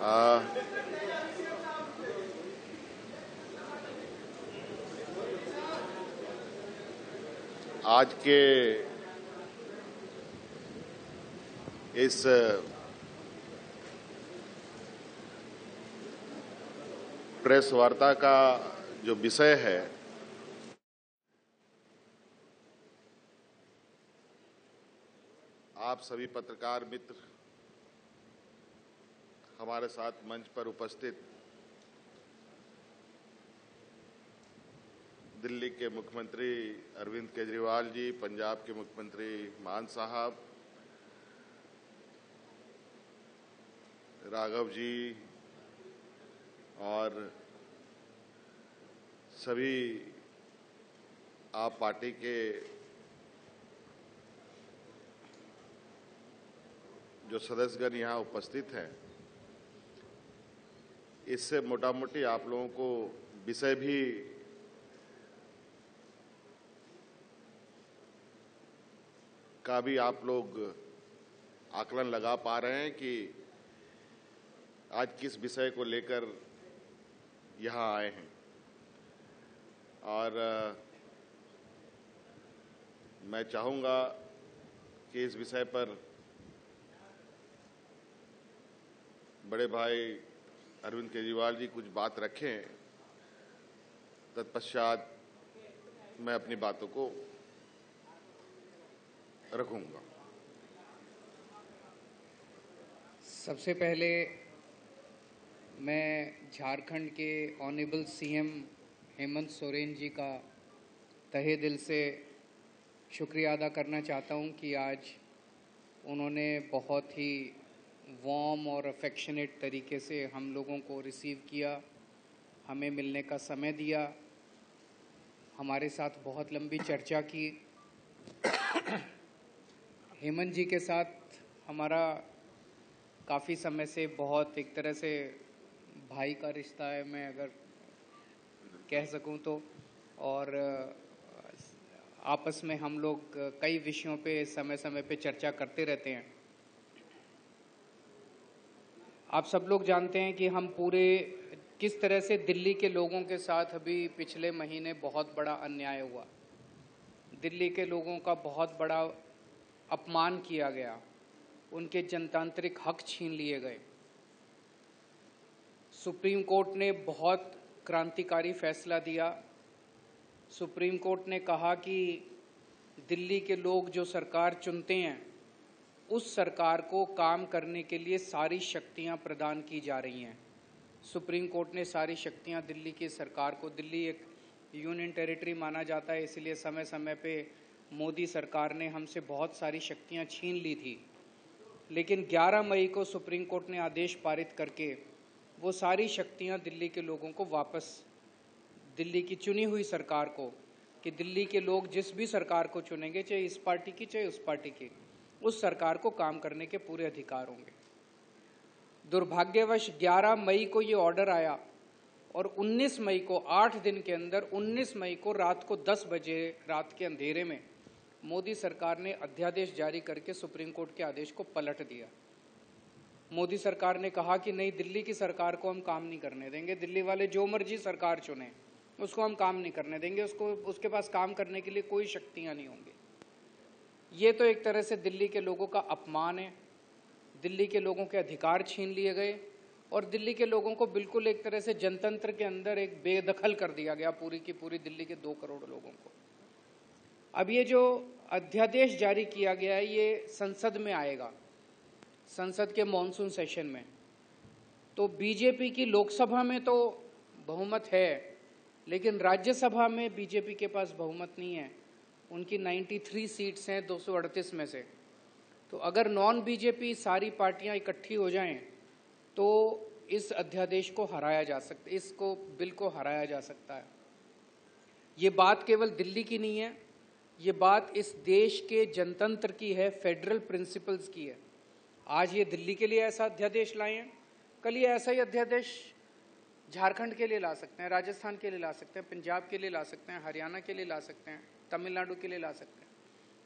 आ, आज के इस प्रेस वार्ता का जो विषय है आप सभी पत्रकार मित्र हमारे साथ मंच पर उपस्थित दिल्ली के मुख्यमंत्री अरविंद केजरीवाल जी, पंजाब के मुख्यमंत्री मान साहब, राघव जी और सभी आप पार्टी के जो सदस्यगण यहाँ उपस्थित हैं, इससे मोटा मोटी आप लोगों को विषय भी का भी आप लोग आकलन लगा पा रहे हैं कि आज किस विषय को लेकर यहाँ आए हैं। और मैं चाहूँगा कि इस विषय पर बड़े भाई अरविंद केजरीवाल जी कुछ बात रखें, तत्पश्चात मैं अपनी बातों को रखूंगा। सबसे पहले मैं झारखंड के ऑनरेबल सीएम हेमंत सोरेन जी का तहे दिल से शुक्रिया अदा करना चाहता हूं कि आज उन्होंने बहुत ही वार्म और अफेक्शनेट तरीके से हम लोगों को रिसीव किया, हमें मिलने का समय दिया, हमारे साथ बहुत लंबी चर्चा की। हेमंत जी के साथ हमारा काफ़ी समय से बहुत एक तरह से भाई का रिश्ता है, मैं अगर कह सकूं तो, और आपस में हम लोग कई विषयों पे समय समय पे चर्चा करते रहते हैं। आप सब लोग जानते हैं कि हम पूरे किस तरह से दिल्ली के लोगों के साथ अभी पिछले महीने बहुत बड़ा अन्याय हुआ, दिल्ली के लोगों का बहुत बड़ा अपमान किया गया, उनके जनतांत्रिक हक छीन लिए गए। सुप्रीम कोर्ट ने बहुत क्रांतिकारी फैसला दिया। सुप्रीम कोर्ट ने कहा कि दिल्ली के लोग जो सरकार चुनते हैं उस सरकार को काम करने के लिए सारी शक्तियां प्रदान की जा रही हैं। सुप्रीम कोर्ट ने सारी शक्तियां दिल्ली की सरकार को, दिल्ली एक यूनियन टेरिटरी माना जाता है, इसलिए समय समय पे मोदी सरकार ने हमसे बहुत सारी शक्तियां छीन ली थी, लेकिन 11 मई को सुप्रीम कोर्ट ने आदेश पारित करके वो सारी शक्तियां दिल्ली के लोगों को वापस, दिल्ली की चुनी हुई सरकार को, कि दिल्ली के लोग जिस भी सरकार को चुनेंगे, चाहे इस पार्टी की चाहे उस पार्टी की, उस सरकार को काम करने के पूरे अधिकार होंगे। दुर्भाग्यवश 11 मई को ये ऑर्डर आया और 19 मई को, 8 दिन के अंदर 19 मई को रात को 10 बजे रात के अंधेरे में मोदी सरकार ने अध्यादेश जारी करके सुप्रीम कोर्ट के आदेश को पलट दिया। मोदी सरकार ने कहा कि नहीं, दिल्ली की सरकार को हम काम नहीं करने देंगे, दिल्ली वाले जो मर्जी सरकार चुने उसको हम काम नहीं करने देंगे, उसके पास काम करने के लिए कोई शक्तियां नहीं होंगी। ये तो एक तरह से दिल्ली के लोगों का अपमान है, दिल्ली के लोगों के अधिकार छीन लिए गए और दिल्ली के लोगों को बिल्कुल एक तरह से जनतंत्र के अंदर एक बेदखल कर दिया गया, पूरी की पूरी दिल्ली के 2 करोड़ लोगों को। अब ये जो अध्यादेश जारी किया गया है ये संसद में आएगा, संसद के मॉनसून सेशन में। तो बीजेपी की लोकसभा में तो बहुमत है, लेकिन राज्यसभा में बीजेपी के पास बहुमत नहीं है। उनकी 93 सीट्स हैं 238 में से। तो अगर नॉन बीजेपी सारी पार्टियां इकट्ठी हो जाएं तो इस अध्यादेश को हराया जा सकता है, इसको बिल को हराया जा सकता है। ये बात केवल दिल्ली की नहीं है, ये बात इस देश के जनतंत्र की है, फेडरल प्रिंसिपल्स की है। आज ये दिल्ली के लिए ऐसा अध्यादेश लाए हैं, कल ये ऐसा ही अध्यादेश झारखंड के लिए ला सकते हैं, राजस्थान के लिए ला सकते हैं, पंजाब के लिए ला सकते हैं, हरियाणा के लिए ला सकते हैं, तमिलनाडु के लिए ला सकते हैं।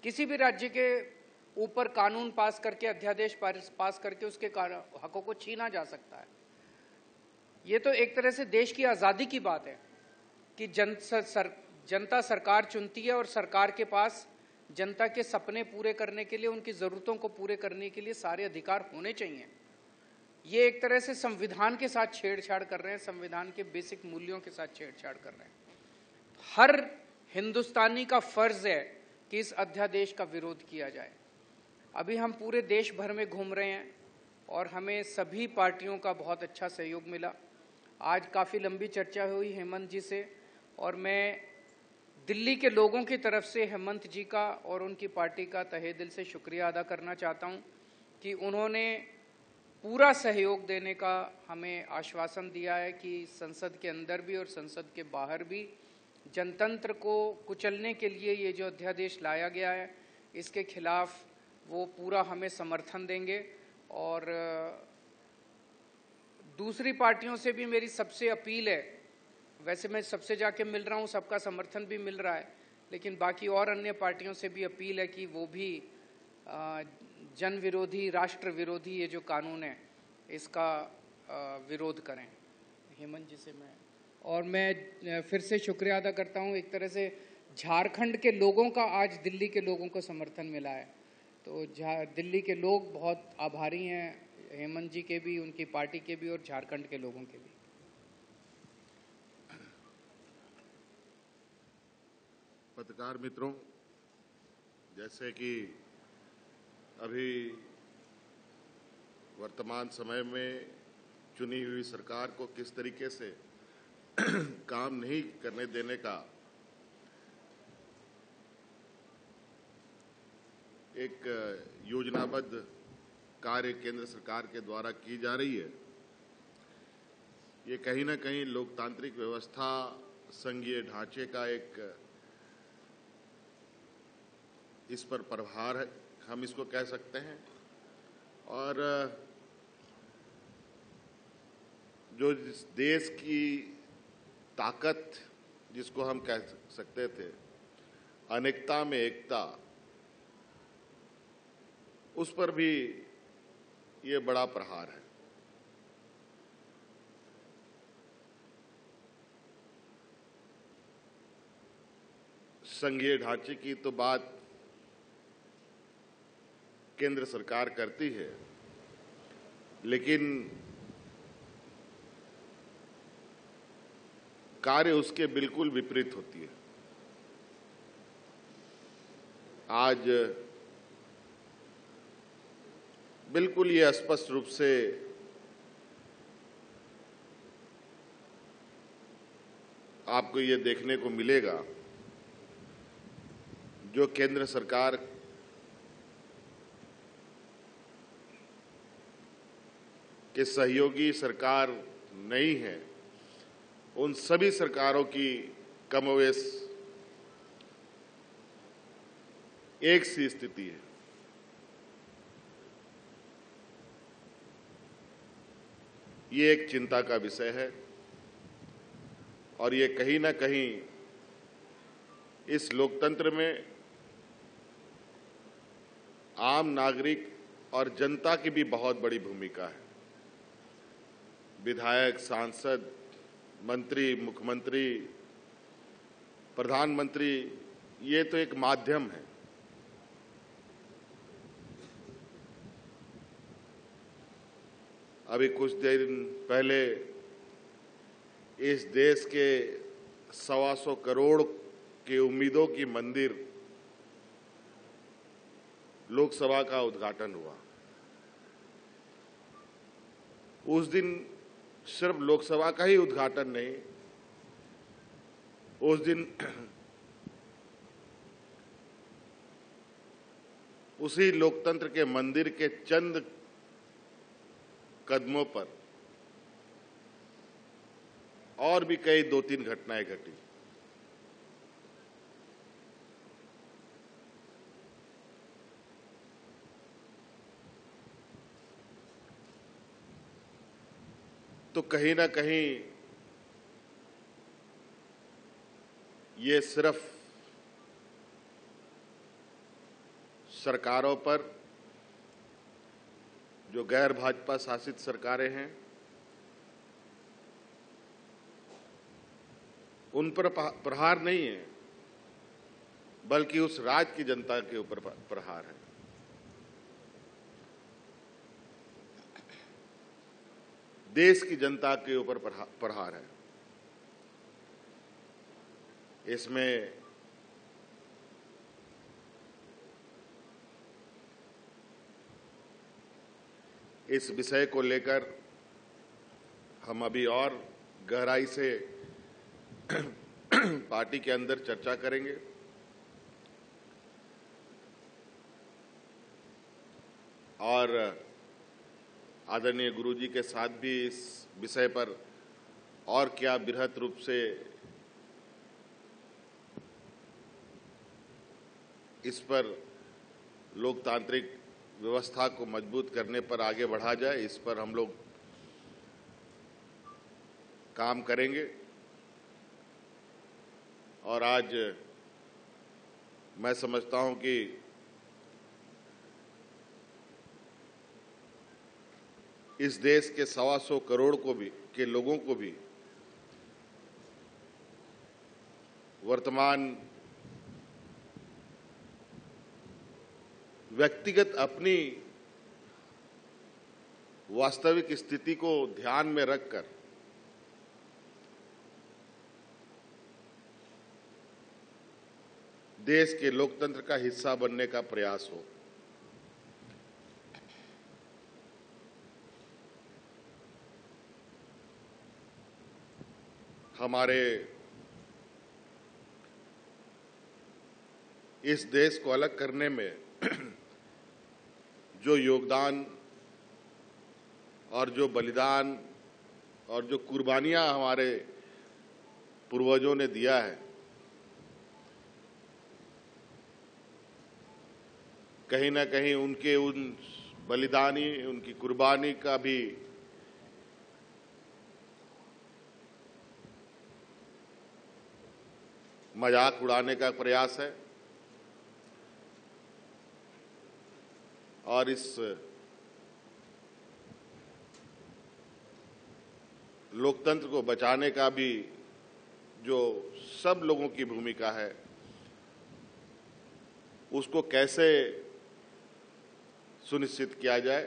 किसी भी राज्य के ऊपर कानून पास करके, अध्यादेश पास करके उसके हकों को छीना जा सकता है। ये तो एक तरह से देश की आज़ादी की बात है कि जनता सरकार चुनती है और सरकार के पास जनता के सपने पूरे करने के लिए, उनकी ज़रूरतों को पूरे करने के लिए सारे अधिकार होने चाहिए। ये एक तरह से संविधान के साथ छेड़छाड़ कर रहे हैं, संविधान के बेसिक मूल्यों के साथ छेड़छाड़ कर रहे हैं। हर हिंदुस्तानी का फर्ज है कि इस अध्यादेश का विरोध किया जाए। अभी हम पूरे देश भर में घूम रहे हैं और हमें सभी पार्टियों का बहुत अच्छा सहयोग मिला। आज काफ़ी लंबी चर्चा हुई हेमंत जी से, और मैं दिल्ली के लोगों की तरफ से हेमंत जी का और उनकी पार्टी का तहे दिल से शुक्रिया अदा करना चाहता हूं कि उन्होंने पूरा सहयोग देने का हमें आश्वासन दिया है कि संसद के अंदर भी और संसद के बाहर भी जनतंत्र को कुचलने के लिए ये जो अध्यादेश लाया गया है, इसके खिलाफ वो पूरा हमें समर्थन देंगे। और दूसरी पार्टियों से भी मेरी सबसे अपील है, वैसे मैं सबसे जाके मिल रहा हूँ, सबका समर्थन भी मिल रहा है, लेकिन बाकी और अन्य पार्टियों से भी अपील है कि वो भी जन विरोधी, राष्ट्र विरोधी ये जो कानून है इसका विरोध करें। हेमंत जी से मैं फिर से शुक्रिया अदा करता हूँ। एक तरह से झारखंड के लोगों का आज दिल्ली के लोगों को समर्थन मिला है, तो दिल्ली के लोग बहुत आभारी हैं हेमंत जी के भी, उनकी पार्टी के भी और झारखंड के लोगों के भी। पत्रकार मित्रों, जैसे कि अभी वर्तमान समय में चुनी हुई सरकार को किस तरीके से काम नहीं करने देने का एक योजनाबद्ध कार्य केंद्र सरकार के द्वारा की जा रही है, ये कहीं ना कहीं लोकतांत्रिक व्यवस्था, संघीय ढांचे का एक इस पर प्रभार है, हम इसको कह सकते हैं। और जो इस देश की ताकत जिसको हम कह सकते थे, अनेकता में एकता, उस पर भी ये बड़ा प्रहार है। संघीय ढांचे की तो बात केंद्र सरकार करती है, लेकिन कार्य उसके बिल्कुल विपरीत होती है। आज बिल्कुल ये स्पष्ट रूप से आपको ये देखने को मिलेगा, जो केंद्र सरकार के सहयोगी सरकार नहीं है, उन सभी सरकारों की कमोवेश एक सी स्थिति है। ये एक चिंता का विषय है और ये कहीं ना कहीं इस लोकतंत्र में आम नागरिक और जनता की भी बहुत बड़ी भूमिका है। विधायक, सांसद, मंत्री, मुख्यमंत्री, प्रधानमंत्री, ये तो एक माध्यम है। अभी कुछ दिन पहले इस देश के 125 करोड़ के उम्मीदों की मंदिर लोकसभा का उद्घाटन हुआ। उस दिन सिर्फ लोकसभा का ही उद्घाटन नहीं, उस दिन उसी लोकतंत्र के मंदिर के चंद कदमों पर और भी कई 2-3 घटनाएं घटी। तो कहीं ना कहीं ये सिर्फ सरकारों पर, जो गैर भाजपा शासित सरकारें हैं, उन पर प्रहार नहीं है, बल्कि उस राज्य की जनता के ऊपर प्रहार है। देश की जनता के ऊपर प्रहार है। इसमें इस विषय को लेकर हम अभी और गहराई से पार्टी के अंदर चर्चा करेंगे और आदरणीय गुरुजी के साथ भी इस विषय पर और क्या बृहत रूप से इस पर लोकतांत्रिक व्यवस्था को मजबूत करने पर आगे बढ़ा जाए, इस पर हम लोग काम करेंगे। और आज मैं समझता हूं कि इस देश के 125 करोड़ के लोगों को भी वर्तमान व्यक्तिगत अपनी वास्तविक स्थिति को ध्यान में रखकर देश के लोकतंत्र का हिस्सा बनने का प्रयास हो। हमारे इस देश को अलग करने में जो योगदान और जो बलिदान और जो कुर्बानियां हमारे पूर्वजों ने दिया है, कहीं ना कहीं उनके उन बलिदानी, उनकी कुर्बानी का भी मजाक उड़ाने का प्रयास है। और इस लोकतंत्र को बचाने का भी जो सब लोगों की भूमिका है, उसको कैसे सुनिश्चित किया जाए,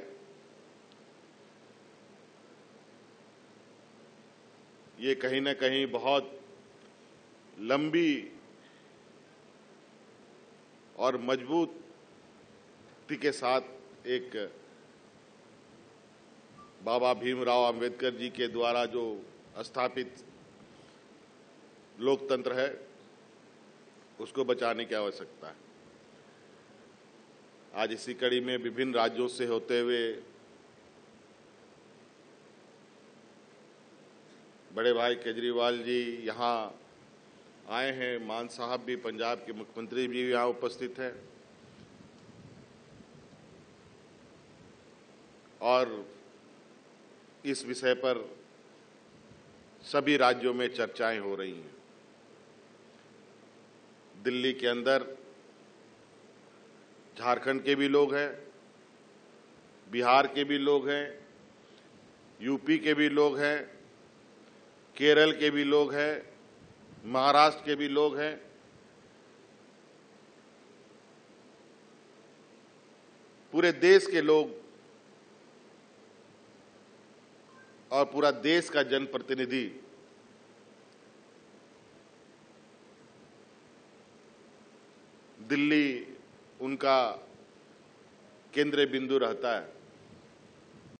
ये कहीं ना कहीं बहुत लंबी और मजबूती के साथ एक बाबा भीमराव अंबेडकर जी के द्वारा जो स्थापित लोकतंत्र है, उसको बचाने की आवश्यकता है। आज इसी कड़ी में विभिन्न राज्यों से होते हुए बड़े भाई केजरीवाल जी यहाँ आए हैं, मान साहब भी, पंजाब के मुख्यमंत्री भी यहाँ उपस्थित हैं और इस विषय पर सभी राज्यों में चर्चाएं हो रही हैं। दिल्ली के अंदर झारखंड के भी लोग हैं, बिहार के भी लोग हैं, यूपी के भी लोग हैं, केरल के भी लोग हैं, महाराष्ट्र के भी लोग हैं। पूरे देश के लोग और पूरा देश का जनप्रतिनिधि दिल्ली उनका केंद्र बिंदु रहता है।